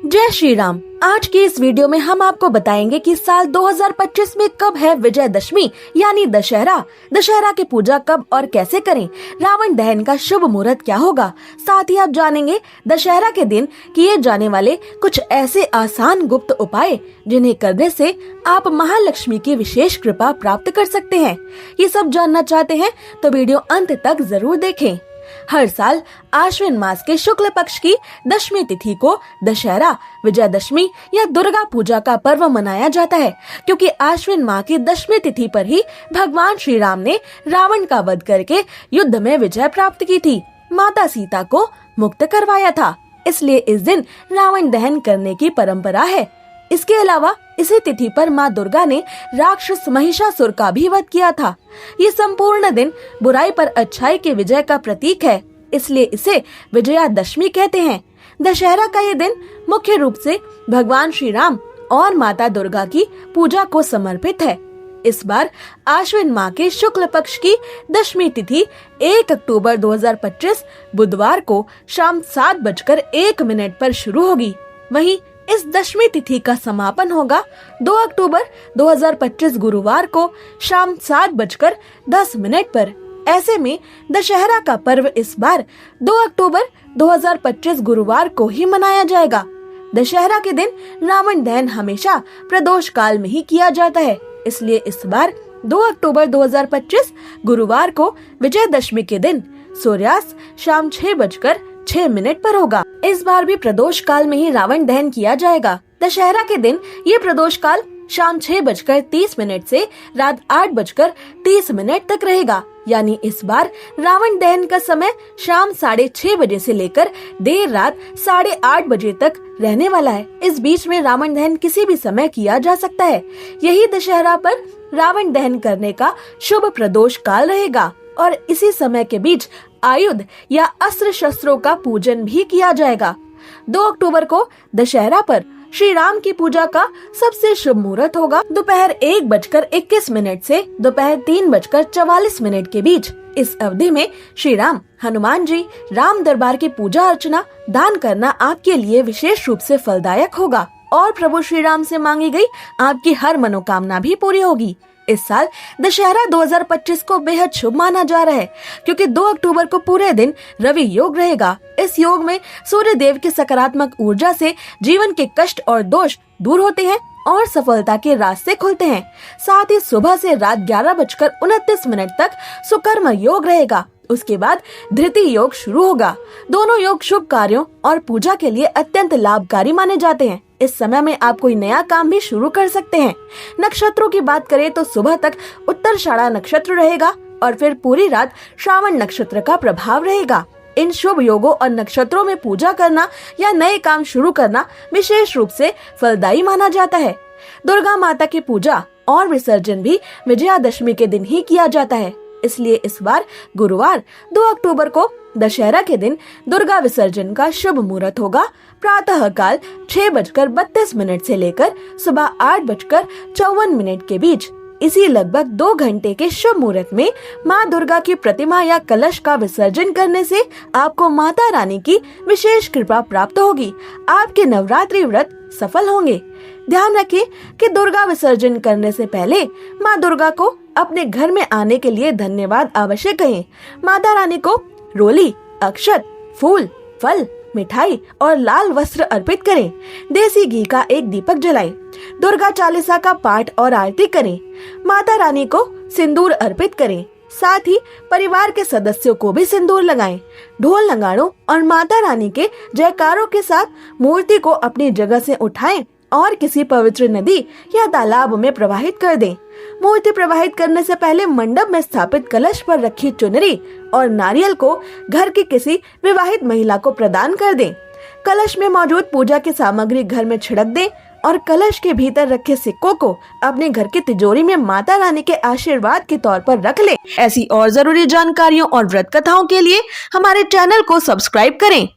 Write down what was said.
जय श्री राम। आज की इस वीडियो में हम आपको बताएंगे कि साल 2025 में कब है विजयदशमी यानी दशहरा। दशहरा की पूजा कब और कैसे करें, रावण दहन का शुभ मुहूर्त क्या होगा। साथ ही आप जानेंगे दशहरा के दिन किए जाने वाले कुछ ऐसे आसान गुप्त उपाय जिन्हें करने से आप महालक्ष्मी की विशेष कृपा प्राप्त कर सकते हैं। ये सब जानना चाहते हैं तो वीडियो अंत तक जरूर देखें। हर साल आश्विन मास के शुक्ल पक्ष की दशमी तिथि को दशहरा, विजयदशमी या दुर्गा पूजा का पर्व मनाया जाता है, क्योंकि आश्विन माह की दशमी तिथि पर ही भगवान श्री राम ने रावण का वध करके युद्ध में विजय प्राप्त की थी, माता सीता को मुक्त करवाया था। इसलिए इस दिन रावण दहन करने की परंपरा है। इसके अलावा इसी तिथि पर माँ दुर्गा ने राक्षस महिषासुर का भी वध किया था। ये संपूर्ण दिन बुराई पर अच्छाई के विजय का प्रतीक है, इसलिए इसे विजयादशमी कहते हैं। दशहरा का ये दिन मुख्य रूप से भगवान श्री राम और माता दुर्गा की पूजा को समर्पित है। इस बार आश्विन माह के शुक्ल पक्ष की दशमी तिथि 1 अक्टूबर 2025 बुधवार को शाम 7:01 पर शुरू होगी। वहीं इस दशमी तिथि का समापन होगा 2 अक्टूबर 2025 गुरुवार को शाम 7:10 पर। ऐसे में दशहरा का पर्व इस बार 2 अक्टूबर 2025 गुरुवार को ही मनाया जाएगा। दशहरा के दिन रावण दहन हमेशा प्रदोष काल में ही किया जाता है, इसलिए इस बार 2 अक्टूबर 2025 गुरुवार को विजयदशमी के दिन सूर्यास्त शाम 6:06 पर होगा। इस बार भी प्रदोष काल में ही रावण दहन किया जाएगा। दशहरा के दिन ये प्रदोष काल शाम 6:30 से रात 8:30 तक रहेगा, यानी इस बार रावण दहन का समय शाम 6:30 बजे से लेकर देर रात 8:30 बजे तक रहने वाला है। इस बीच में रावण दहन किसी भी समय किया जा सकता है। यही दशहरा पर रावण दहन करने का शुभ प्रदोष काल रहेगा और इसी समय के बीच आयुध या अस्त्र शस्त्रों का पूजन भी किया जाएगा। 2 अक्टूबर को दशहरा पर श्री राम की पूजा का सबसे शुभ मुहूर्त होगा दोपहर 1:21 से दोपहर 3:44 के बीच। इस अवधि में श्री राम, हनुमान जी, राम दरबार की पूजा अर्चना, दान करना आपके लिए विशेष रूप से फलदायक होगा और प्रभु श्री राम से मांगी गई आपकी हर मनोकामना भी पूरी होगी। इस साल दशहरा 2025 को बेहद शुभ माना जा रहा है, क्योंकि 2 अक्टूबर को पूरे दिन रवि योग रहेगा। इस योग में सूर्य देव की सकारात्मक ऊर्जा से जीवन के कष्ट और दोष दूर होते हैं और सफलता के रास्ते खुलते हैं। साथ ही सुबह से रात 11:29 तक सुकर्म योग रहेगा। उसके बाद धृति योग शुरू होगा। दोनों योग शुभ कार्यों और पूजा के लिए अत्यंत लाभकारी माने जाते हैं। इस समय में आप कोई नया काम भी शुरू कर सकते हैं। नक्षत्रों की बात करें तो सुबह तक उत्तराषाढ़ा नक्षत्र रहेगा और फिर पूरी रात श्रावण नक्षत्र का प्रभाव रहेगा। इन शुभ योगों और नक्षत्रों में पूजा करना या नए काम शुरू करना विशेष रूप से फलदायी माना जाता है। दुर्गा माता की पूजा और विसर्जन भी विजयादशमी के दिन ही किया जाता है, इसलिए इस बार गुरुवार 2 अक्टूबर को दशहरा के दिन दुर्गा विसर्जन का शुभ मुहूर्त होगा। प्रातः काल 6:32 से लेकर सुबह 8:54 के बीच। इसी लगभग 2 घंटे के शुभ मुहूर्त में माँ दुर्गा की प्रतिमा या कलश का विसर्जन करने से आपको माता रानी की विशेष कृपा प्राप्त होगी। आपके नवरात्रि व्रत सफल होंगे। ध्यान रखें कि दुर्गा विसर्जन करने से पहले माँ दुर्गा को अपने घर में आने के लिए धन्यवाद अवश्य कहें। माता रानी को रोली, अक्षत, फूल, फल, मिठाई और लाल वस्त्र अर्पित करें। देसी घी का एक दीपक जलाएं। दुर्गा चालीसा का पाठ और आरती करें। माता रानी को सिंदूर अर्पित करें। साथ ही परिवार के सदस्यों को भी सिंदूर लगाएं। ढोल नगाड़ों और माता रानी के जयकारों के साथ मूर्ति को अपनी जगह से उठाएं और किसी पवित्र नदी या तालाब में प्रवाहित कर दें। मूर्ति प्रवाहित करने से पहले मंडप में स्थापित कलश पर रखी चुनरी और नारियल को घर की किसी विवाहित महिला को प्रदान कर दें। कलश में मौजूद पूजा की सामग्री घर में छिड़क दें और कलश के भीतर रखे सिक्कों को अपने घर की तिजोरी में माता रानी के आशीर्वाद के तौर पर रख लें। ऐसी और जरूरी जानकारियों और व्रत कथाओं के लिए हमारे चैनल को सब्सक्राइब करें।